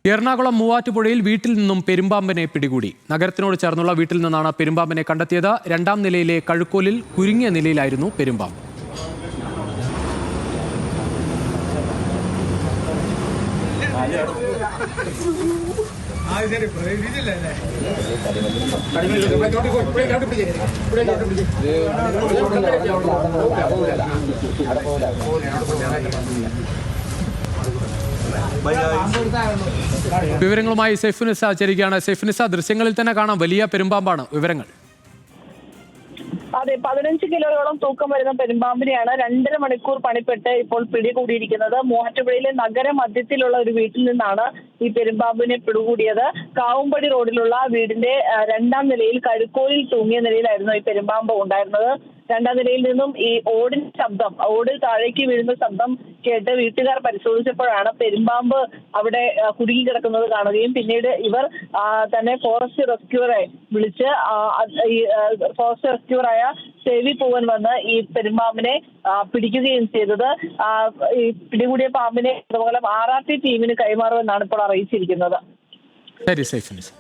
എറണാകുളം മൂവാറ്റുപുഴയിൽ വീട്ടിൽ നിന്നും പെരുമ്പാമ്പിനെ പിടികൂടി. നഗരത്തിനോട് ചേർന്നുള്ള വീട്ടിൽ നിന്നാണ് പെരുമ്പാമ്പിനെ കണ്ടെത്തിയത്. 2ാം നിലയിലെ കഴുക്കോലിൽ കുരുങ്ങിയ നിലയിലായിരുന്നു പെരുമ്പാമ്പ്. വിവരങ്ങളുമായി സൈഫുനിസ ചേരുകയാണ്. സൈഫുനിസ, ദൃശ്യങ്ങളിൽ തന്നെ കാണാം വലിയ പെരുമ്പാമ്പാണ്. വിവരങ്ങൾ. അതെ, 15 കിലോയോളം തൂക്കം വരുന്ന പെരുമ്പാമ്പിനെയാണ് 2.5 മണിക്കൂർ പണിപ്പെട്ട് ഇപ്പോൾ പിടികൂടിയിരിക്കുന്നത്. മൂവാറ്റുപുഴയിലെ നഗര മധ്യത്തിലുള്ള ഒരു വീട്ടിൽ നിന്നാണ് ഈ പെരുമ്പാമ്പിനെ പിടികൂടിയത്. കാവുംപടി റോഡിലുള്ള വീടിന്റെ 2ാം നിലയിൽ കഴുക്കോലിൽ തൂങ്ങിയ നിലയിലായിരുന്നു ഈ പെരുമ്പാമ്പ് ഉണ്ടായിരുന്നത്. 2ാം നിലയിൽ നിന്നും ഈ ഓടിന്റെ ശബ്ദം, ഓട് താഴേക്ക് വീഴുന്ന ശബ്ദം കേട്ട് വീട്ടുകാർ പരിശോധിച്ചപ്പോഴാണ് പെരുമ്പാമ്പ് അവിടെ കുടുങ്ങിക്കിടക്കുന്നത് കാണുകയും പിന്നീട് ഇവർ തന്നെ ഫോറസ്റ്റ് റെസ്ക്യൂറെ വിളിച്ച് ഈ ഫോറസ്റ്റ് റെസ്ക്യൂറായ സേവി പൂവൻ വന്ന് ഈ പെരുമ്പാമ്പിനെ പിടിക്കുകയും ചെയ്തത്. ഈ പിടികൂടിയ പാമ്പിനെ അതുപോലെ RRT ടീമിന് കൈമാറുമെന്നാണ് ഇപ്പോൾ അറിയിച്ചിരിക്കുന്നത്. ശരി സൈഫുനിസ.